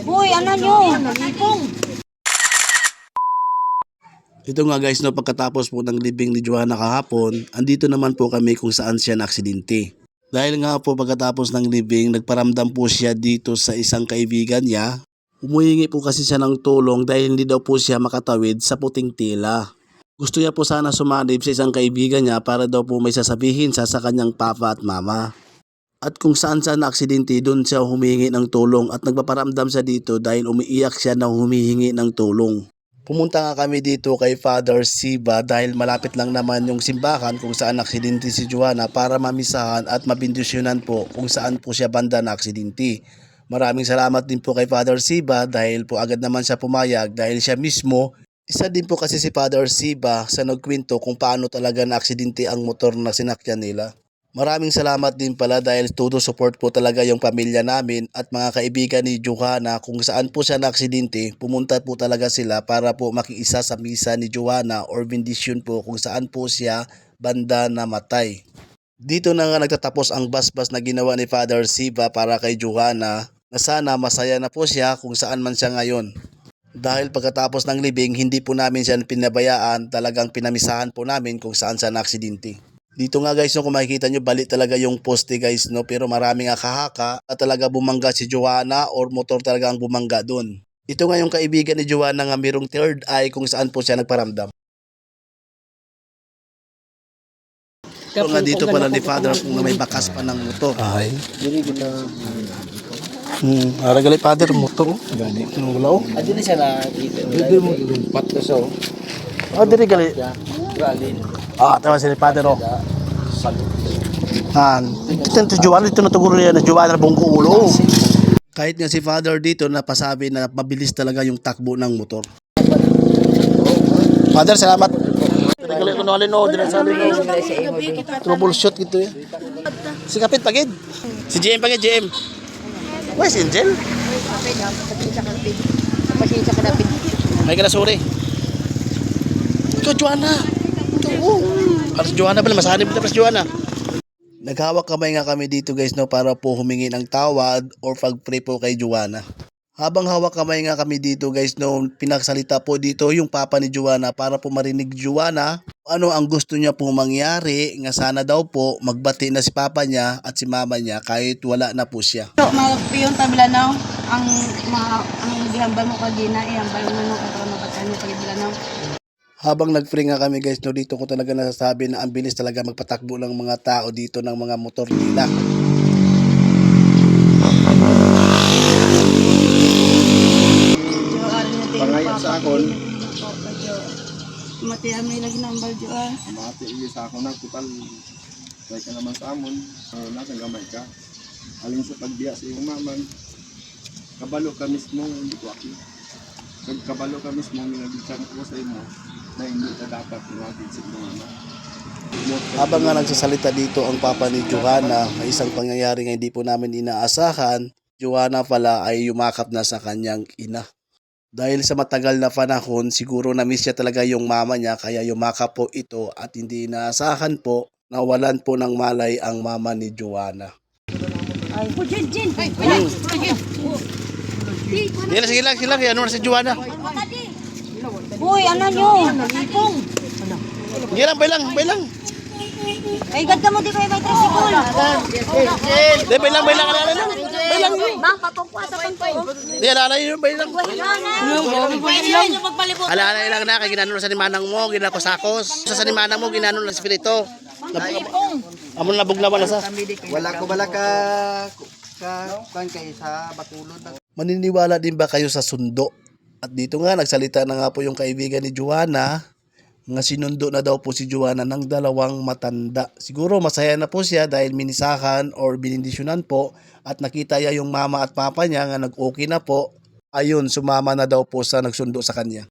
Uy, ano nyo? Ito nga guys, no, pagkatapos po ng libing ni Joanna kahapon, andito naman po kami kung saan siya naaksidente. Dahil nga po pagkatapos ng libing, nagparamdam po siya dito sa isang kaibigan niya. Umuhingi po kasi siya ng tulong dahil hindi daw po siya makatawid sa puting tila. Gusto niya po sana sumalib sa isang kaibigan niya para daw po may sasabihin sa kanyang papa at mama. At kung saan na aksidente, doon siya humihingi ng tulong at nagpaparamdam siya dito dahil umiiyak siya na humihingi ng tulong. Pumunta nga kami dito kay Father Siba dahil malapit lang naman yung simbahan kung saan aksidente si Joanna para mamisahan at mabindisyonan po kung saan po siya banda na aksidente. Maraming salamat din po kay Father Siba dahil po agad naman siya pumayag dahil siya mismo, isa din po kasi si Father Siba sa nagkwento kung paano talaga na aksidente ang motor na sinakyan nila. Maraming salamat din pala dahil todo support po talaga yung pamilya namin at mga kaibigan ni Joanna kung saan po siya na-aksidente, pumunta po talaga sila para po makiisa sa misa ni Joanna or bendisyon po kung saan po siya banda namatay. Dito na nga nagtatapos ang basbas na ginawa ni Father Siva para kay Joanna na sana masaya na po siya kung saan man siya ngayon. Dahil pagkatapos ng libing, hindi po namin siya pinabayaan, talagang pinamisahan po namin kung saan siya na-aksidente. Dito nga guys, no, kung makikita nyo, bali talaga yung poste guys, no, pero maraming kahaka at talaga bumangga si Joanna or motor talaga ang bumangga doon. Ito nga yung kaibigan ni Joanna nga mayroong third eye kung saan po siya nagparamdam. Ito nga dito pala ni Father kung may bakas pa ng motor. Ay. Ara gali Father motor. Gani. Wala. Adi na siya na dito mo lumpat ko so. Diri gali. Galin. Tawa si Father oh. Ito Joanna dito na tuguro na Joanna buong ulo. Kahit nga si Father dito napasabi na mabilis talaga yung takbo ng motor. Father, salamat. Gali ko nalin no, dira sa alin no. Troubleshoot gitu eh. Si Kapit pagid. Si JM pagid, JM. Where's Angel? Pasensya ka na, Pid. May kana sorry. Ito Joanna. Ito. Para si Joanna pala masanib na para si Joanna. Naghawak kamay nga kami dito guys no para po humingi ng tawad or pag-pray po kay Joanna. Habang hawak kamay nga kami dito guys no, pinagsalita po dito yung papa ni Joanna para po marinig Joanna ano ang gusto niya pong mangyari nga sana daw po magbati na si papa niya at si mama niya kahit wala na po siya. So, mga piyon tabilanaw, ang gihambal mo kagina, ihambal mo nung katawan mo katan mo tabilanaw. Habang nag-free nga kami guys no, dito ko talaga nasasabi na ang bilis talaga magpatakbo ng mga tao dito ng mga motor nila. Pangayat sa akon. Mati amay lagi nambal jo ah. Mati iya sa akon na total. Kaya ka naman sa amon. Nasa gamay ka. Alin sa pagbiya sa iyong maman. Kabalo ka mismo hindi ko aki. Kabalo ka mismo nilagitsan ko sa imo na hindi ka dapat iwagin sa iyong mama. Habang nga nagsasalita dito ang papa ni Joanna, may isang pangyayari nga hindi po namin inaasahan, Joanna pala ay yumakap na sa kanyang ina. Dahil sa matagal na panahon, siguro na-miss niya talaga yung mama niya kaya yumakap po ito at hindi inaasahan po nawalan po ng malay ang mama ni Joanna. Ay, po Jen. Ay, wala. Sige lang, ano na si Joanna? Uy, ano nyo? Sige lang, bay lang. Ay, ganda mo di kayo may tricycle. Di, bay lang. Bang, papungkuha sa pangkoy. Di, alala yun, bay lang. Alala lang na, kay ginano sa nimanang mo, ginakosakos. Sa nimanang mo, ginano na spirito. Amon nabog naman na sa. Wala ko bala ka kan kay sa batulod. Maniniwala din ba kayo sa sundo? At dito nga, nagsalita na nga po yung kaibigan ni Joanna nga sinundo na daw po si Joanna ng dalawang matanda. Siguro masaya na po siya dahil minisahan or binindisyonan po at nakita niya yung mama at papa niya nga nag-okay na po. Ayun, sumama na daw po sa nagsundo sa kanya.